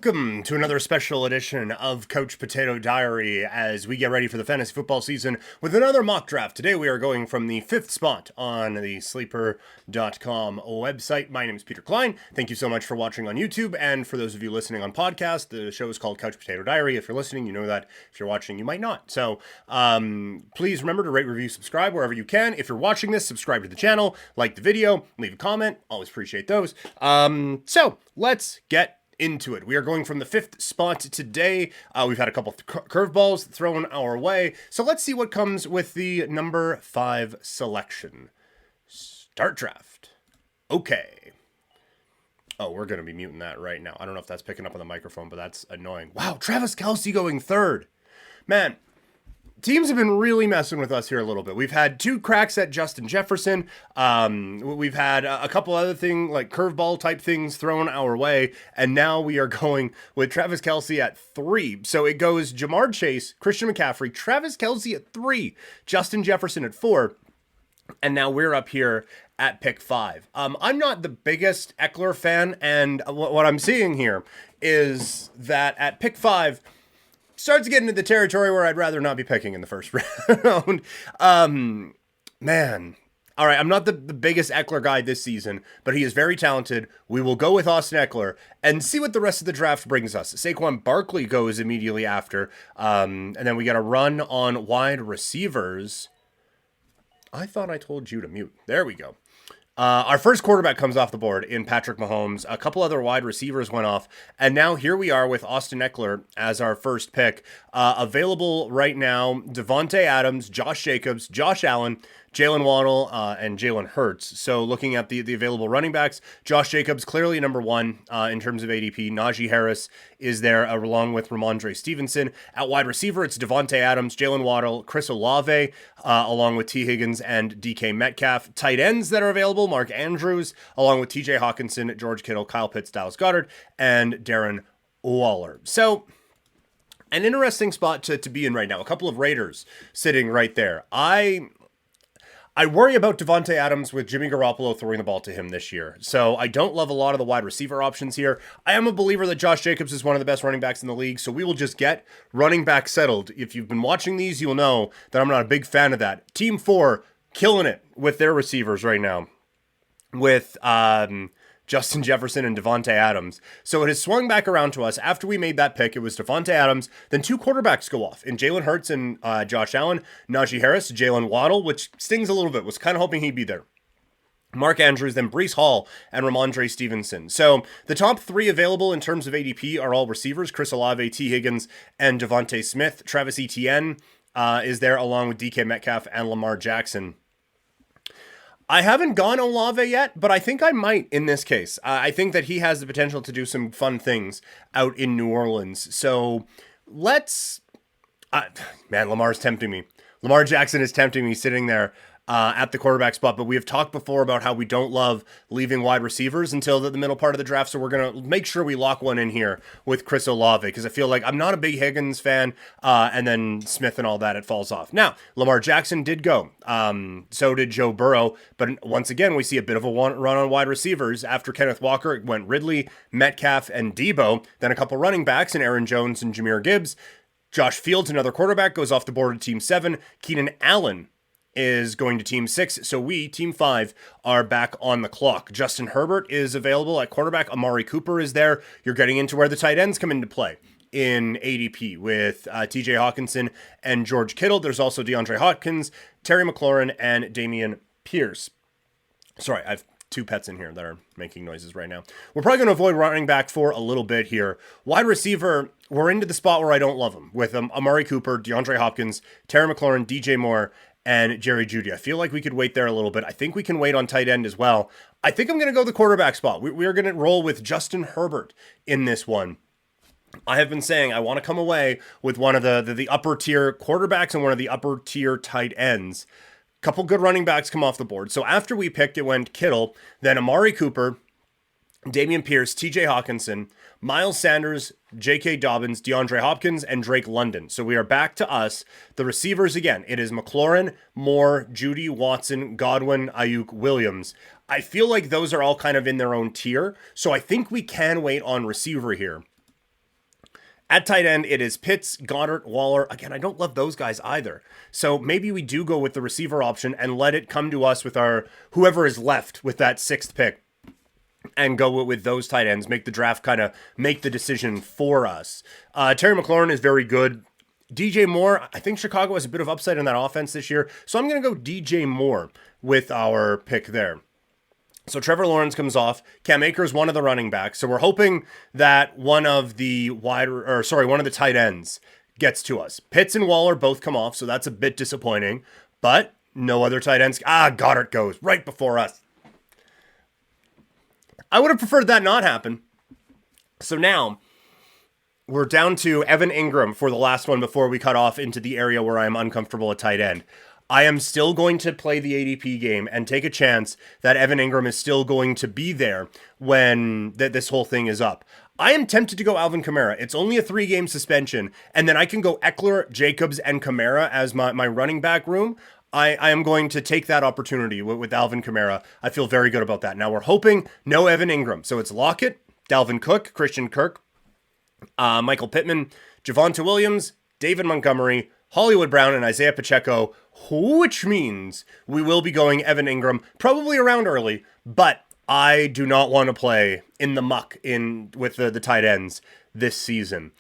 Welcome to another special edition of Coach Potato Diary as we get ready for the fantasy football season with another mock draft. Today we are going from the 5th spot on the sleeper.com website. My name is Peter Klein. Thank you so much for watching on YouTube, and for those of you listening on podcast, the show is called Couch Potato Diary. If you're listening, you know that. If you're watching, you might not. So please remember to rate, review, subscribe wherever you can. If you're watching this, subscribe to the channel, like the video, leave a comment. Always appreciate those. So let's get into it. We are going from the 5th spot today. We've had a couple curveballs thrown our way. So let's see what comes with the number 5 selection. Start draft. Okay. Oh, we're going to be muting that right now. I don't know if that's picking up on the microphone, but that's annoying. Wow, Travis Kelce going 3rd. Man, teams have been really messing with us here a little bit. We've had 2 cracks at Justin Jefferson. We've had a couple other things like curveball type things thrown our way. And now we are going with Travis Kelce at 3. So it goes Jamar Chase, Christian McCaffrey, Travis Kelce at 3, Justin Jefferson at 4. And now we're up here at pick 5. I'm not the biggest Eckler fan. And what I'm seeing here is that at pick 5, starts to get into the territory where I'd rather not be picking in the first round. Man. All right, I'm not the biggest Eckler guy this season, but he is very talented. We will go with Austin Eckler and see what the rest of the draft brings us. Saquon Barkley goes immediately after, and then we got a run on wide receivers. I thought I told you to mute. There we go. Our first quarterback comes off the board in Patrick Mahomes. A couple other wide receivers went off. And now here we are with Austin Eckler as our first pick. Available right now, Devontae Adams, Josh Jacobs, Josh Allen, Jalen Waddle, and Jalen Hurts. So looking at the available running backs, Josh Jacobs clearly number 1 in terms of ADP. Najee Harris is there along with Ramondre Stevenson. At wide receiver, it's Devontae Adams, Jalen Waddle, Chris Olave, along with T. Higgins and DK Metcalf. Tight ends that are available, Mark Andrews, along with TJ Hawkinson, George Kittle, Kyle Pitts, Dallas Goedert, and Darren Waller. So an interesting spot to be in right now. A couple of Raiders sitting right there. I worry about Devontae Adams with Jimmy Garoppolo throwing the ball to him this year. So I don't love a lot of the wide receiver options here. I am a believer that Josh Jacobs is one of the best running backs in the league, so we will just get running back settled. If you've been watching these, you'll know that I'm not a big fan of that. Team 4 killing it with their receivers right now with Justin Jefferson and Devontae Adams. So it has swung back around to us. After we made that pick, it was Devontae Adams. Then 2 quarterbacks go off in Jalen Hurts and Josh Allen, Najee Harris, Jalen Waddle, which stings a little bit. Was kind of hoping he'd be there. Mark Andrews, then Breece Hall, and Ramondre Stevenson. So the top 3 available in terms of ADP are all receivers: Chris Olave, T. Higgins, and Devontae Smith. Travis Etienne is there along with DK Metcalf and Lamar Jackson. I haven't gone Olave yet, but I think I might in this case. I think that he has the potential to do some fun things out in New Orleans. So let's... man, Lamar's tempting me. Lamar Jackson is tempting me sitting there at the quarterback spot, but we have talked before about how we don't love leaving wide receivers until the middle part of the draft, so we're going to make sure we lock one in here with Chris Olave, because I feel like I'm not a big Higgins fan, and then Smith and all that, it falls off. Now, Lamar Jackson did go. So did Joe Burrow, but once again, we see a bit of a run on wide receivers. After Kenneth Walker, it went Ridley, Metcalf, and Debo, then a couple running backs, and Aaron Jones and Jahmyr Gibbs. Josh Fields, another quarterback, goes off the board to Team 7. Keenan Allen is going to Team 6, so we, Team 5, are back on the clock. Justin Herbert is available at quarterback. Amari Cooper is there. You're getting into where the tight ends come into play in ADP with TJ Hawkinson and George Kittle. There's also DeAndre Hopkins, Terry McLaurin, and Damian Pierce. Sorry, I've 2 pets in here that are making noises right now. We're probably going to avoid running back for a little bit here. Wide receiver, we're into the spot where I don't love him, with Amari Cooper, DeAndre Hopkins, Terry McLaurin, DJ Moore, and Jerry Jeudy. I feel like we could wait there a little bit. I think we can wait on tight end as well. I think I'm going to go the quarterback spot. We are going to roll with Justin Herbert in this one. I have been saying I want to come away with one of the upper tier quarterbacks and one of the upper tier tight ends. Couple good running backs come off the board. So after we picked, it went Kittle, then Amari Cooper, Damian Pierce, TJ Hawkinson, Miles Sanders, J.K. Dobbins, DeAndre Hopkins, and Drake London. So we are back to us. The receivers again, it is McLaurin, Moore, Jeudy, Watson, Godwin, Ayuk, Williams. I feel like those are all kind of in their own tier. So I think we can wait on receiver here. At tight end, it is Pitts, Goddard, Waller. Again, I don't love those guys either. So maybe we do go with the receiver option and let it come to us with our whoever is left with that 6th pick and go with those tight ends, make the draft kind of make the decision for us. Terry McLaurin is very good. DJ Moore, I think Chicago has a bit of upside in that offense this year. So I'm going to go DJ Moore with our pick there. So Trevor Lawrence comes off. Cam Akers, one of the running backs. So we're hoping that one of the tight ends gets to us. Pitts and Waller both come off, so that's a bit disappointing. But no other tight ends. Goddard goes right before us. I would have preferred that not happen. So now we're down to Evan Ingram for the last one before we cut off into the area where I am uncomfortable at tight end. I am still going to play the ADP game and take a chance that Evan Ingram is still going to be there when this whole thing is up. I am tempted to go Alvin Kamara. It's only a 3-game suspension, and then I can go Eckler, Jacobs, and Kamara as my running back room. I am going to take that opportunity with Alvin Kamara. I feel very good about that. Now we're hoping no Evan Ingram. So it's Lockett, Dalvin Cook, Christian Kirk, Michael Pittman, Javonte Williams, David Montgomery, Hollywood Brown, and Isaiah Pacheco, which means we will be going Evan Ingram probably around early, but I do not want to play in the muck with the tight ends this season.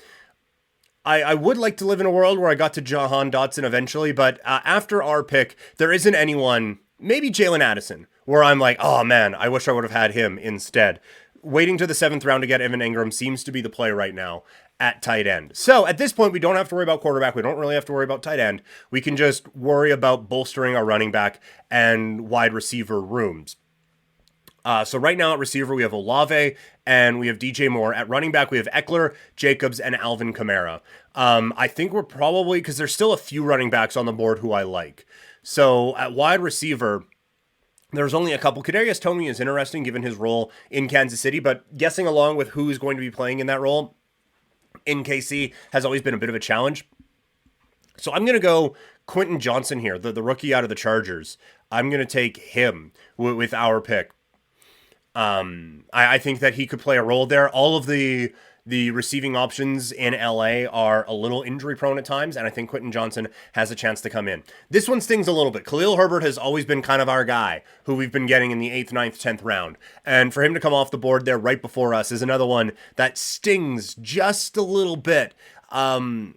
I would like to live in a world where I got to Jahan Dotson eventually, but after our pick, there isn't anyone, maybe Jalen Addison, where I'm like, oh man, I wish I would have had him instead. Waiting to the 7th round to get Evan Ingram seems to be the play right now at tight end. So at this point, we don't have to worry about quarterback. We don't really have to worry about tight end. We can just worry about bolstering our running back and wide receiver rooms. So right now at receiver, we have Olave and we have DJ Moore. At running back, we have Eckler, Jacobs, and Alvin Kamara. I think we're probably, because there's still a few running backs on the board who I like. So at wide receiver, there's only a couple. Kadarius Toney is interesting given his role in Kansas City, but guessing along with who's going to be playing in that role in KC has always been a bit of a challenge. So I'm going to go Quentin Johnson here, the rookie out of the Chargers. I'm going to take him with our pick. I think that he could play a role there. All of the receiving options in LA are a little injury prone at times, and I think Quentin Johnson has a chance to come in. This one stings a little bit. Khalil Herbert has always been kind of our guy who we've been getting in the 8th, 9th, 10th round. And for him to come off the board there right before us is another one that stings just a little bit. That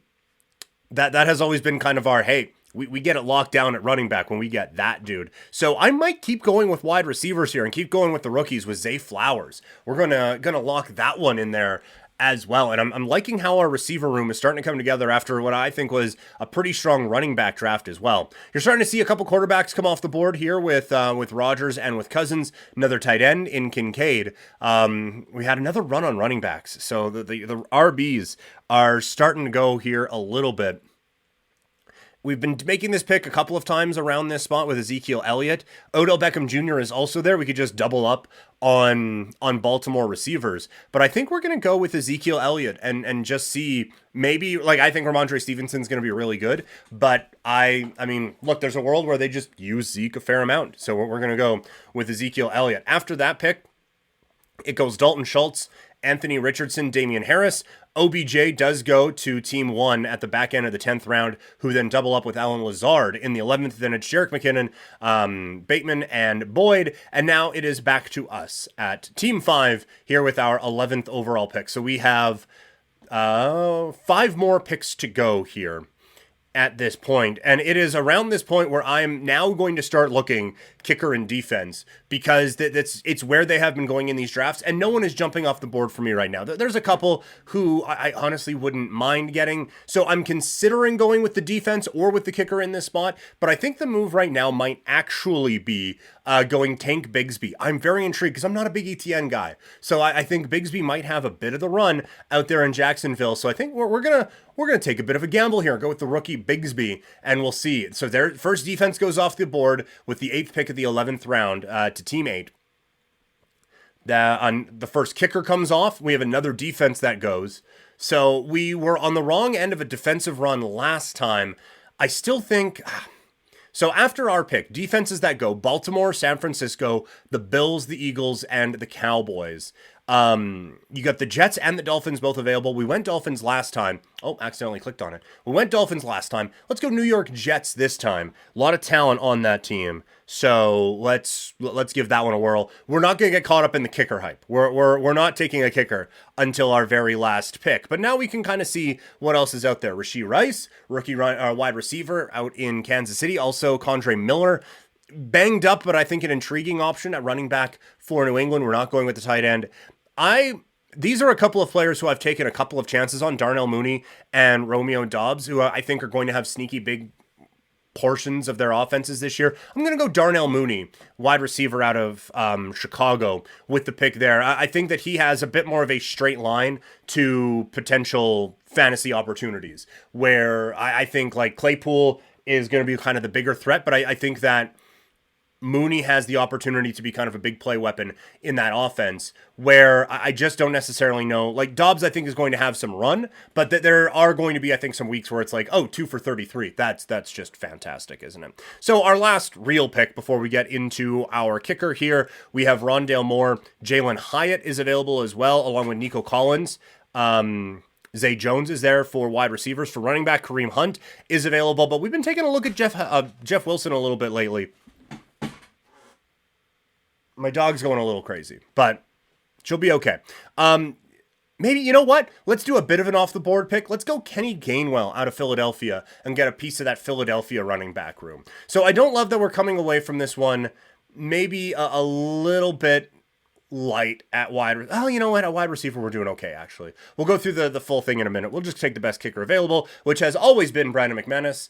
has always been kind of our, hey, we get it locked down at running back when we get that dude. So I might keep going with wide receivers here and keep going with the rookies with Zay Flowers. We're gonna lock that one in there as well. And I'm liking how our receiver room is starting to come together after what I think was a pretty strong running back draft as well. You're starting to see a couple quarterbacks come off the board here with Rodgers and with Cousins, another tight end in Kincaid. We had another run on running backs. So the RBs are starting to go here a little bit. We've been making this pick a couple of times around this spot with Ezekiel Elliott. Odell Beckham Jr. is also there. We could just double up on Baltimore receivers. But I think we're going to go with Ezekiel Elliott and just see maybe, like, I think Ramondre Stevenson's going to be really good. But I mean, look, there's a world where they just use Zeke a fair amount. So we're going to go with Ezekiel Elliott. After that pick, it goes Dalton Schultz, Anthony Richardson, Damian Harris. OBJ does go to team 1 at the back end of the 10th round, who then double up with Allen Lazard in the 11th. Then it's Jerick McKinnon, Bateman, and Boyd. And now it is back to us at team 5 here with our 11th overall pick. So we have 5 more picks to go here at this point. And it is around this point where I'm now going to start looking kicker and defense, because it's where they have been going in these drafts, and no one is jumping off the board for me right now. There's a couple who I honestly wouldn't mind getting, so I'm considering going with the defense or with the kicker in this spot, but I think the move right now might actually be going Tank Bigsby. I'm very intrigued because I'm not a big ETN guy, so I think Bigsby might have a bit of the run out there in Jacksonville, so I think we're gonna take a bit of a gamble here, go with the rookie Bigsby, and we'll see. So their first defense goes off the board with the 8th pick of the 11th round to team 8. The first kicker comes off. We have another defense that goes. So we were on the wrong end of a defensive run last time. I still think... So after our pick, defenses that go, Baltimore, San Francisco, the Bills, the Eagles, and the Cowboys. You got the Jets and the Dolphins both available. We went Dolphins last time. Oh, accidentally clicked on it. We went Dolphins last time. Let's go New York Jets this time. A lot of talent on that team. So let's give that one a whirl. We're not going to get caught up in the kicker hype. We're not taking a kicker until our very last pick. But now we can kind of see what else is out there. Rashee Rice, rookie wide receiver out in Kansas City. Also, Condre Miller, banged up, but I think an intriguing option at running back for New England. We're not going with the tight end. These are a couple of players who I've taken a couple of chances on, Darnell Mooney and Romeo Doubs, who I think are going to have sneaky big portions of their offenses this year. I'm going to go Darnell Mooney, wide receiver out of Chicago, with the pick there. I think that he has a bit more of a straight line to potential fantasy opportunities, where I think like Claypool is going to be kind of the bigger threat, but I think that Mooney has the opportunity to be kind of a big play weapon in that offense, where I just don't necessarily know. Like Dobbs, I think, is going to have some run, but there are going to be, I think, some weeks where it's like, oh, 2 for 33. That's just fantastic, isn't it? So our last real pick before we get into our kicker here, we have Rondale Moore. Jalen Hyatt is available as well, along with Nico Collins. Zay Jones is there for wide receivers. For running back, Kareem Hunt is available, but we've been taking a look at Jeff Wilson a little bit lately. My dog's going a little crazy, but she'll be okay. Maybe, you know what? Let's do a bit of an off-the-board pick. Let's go Kenny Gainwell out of Philadelphia and get a piece of that Philadelphia running back room. So I don't love that we're coming away from this one maybe a little bit light at wide. Oh, you know what? At wide receiver, we're doing okay, actually. We'll go through the full thing in a minute. We'll just take the best kicker available, which has always been Brandon McManus.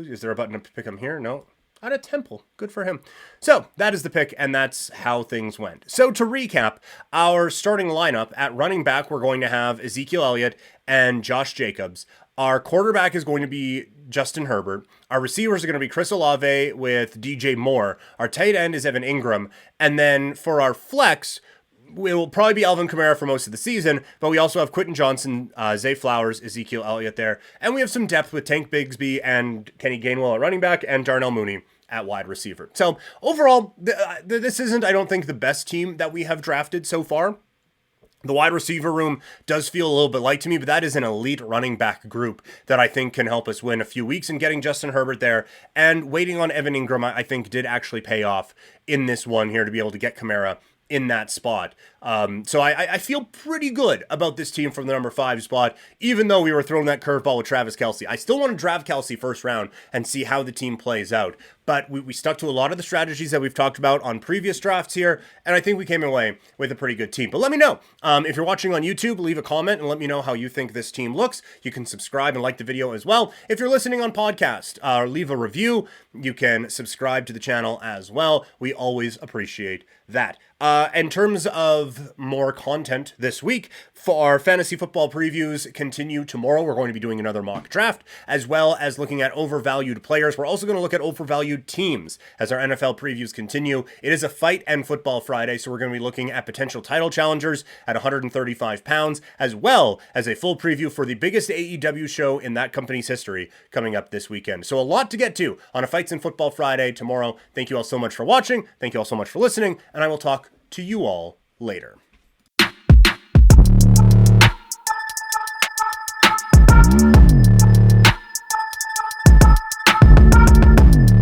Is there a button to pick him here? No. Out of Temple. Good for him. So that is the pick, and that's how things went. So to recap, our starting lineup at running back, we're going to have Ezekiel Elliott and Josh Jacobs. Our quarterback is going to be Justin Herbert. Our receivers are going to be Chris Olave with DJ Moore. Our tight end is Evan Ingram. And then for our flex, it will probably be Alvin Kamara for most of the season, but we also have Quentin Johnson, Zay Flowers, Ezekiel Elliott there. And we have some depth with Tank Bigsby and Kenny Gainwell at running back and Darnell Mooney at wide receiver. So overall, this isn't, I don't think, the best team that we have drafted so far. The wide receiver room does feel a little bit light to me, but that is an elite running back group that I think can help us win a few weeks. And getting Justin Herbert there and waiting on Evan Ingram, I think, did actually pay off in this one here to be able to get Kamara in that spot. So I feel pretty good about this team from the number 5 spot, even though we were throwing that curveball with Travis Kelce. I still want to draft Kelce first round and see how the team plays out. But we stuck to a lot of the strategies that we've talked about on previous drafts here, and I think we came away with a pretty good team. But let me know. If you're watching on YouTube, leave a comment and let me know how you think this team looks. You can subscribe and like the video as well. If you're listening on podcast, leave a review. You can subscribe to the channel as well. We always appreciate that. In terms of more content this week, for our fantasy football previews continue tomorrow. We're going to be doing another mock draft, as well as looking at overvalued players. We're also going to look at overvalued teams as our NFL previews continue. It is a fight and football Friday, so we're going to be looking at potential title challengers at 135 pounds, as well as a full preview for the biggest AEW show in that company's history coming up this weekend. So a lot to get to on a Fights and Football Friday tomorrow. Thank you all so much for watching. Thank you all so much for listening, and I will talk to you all later.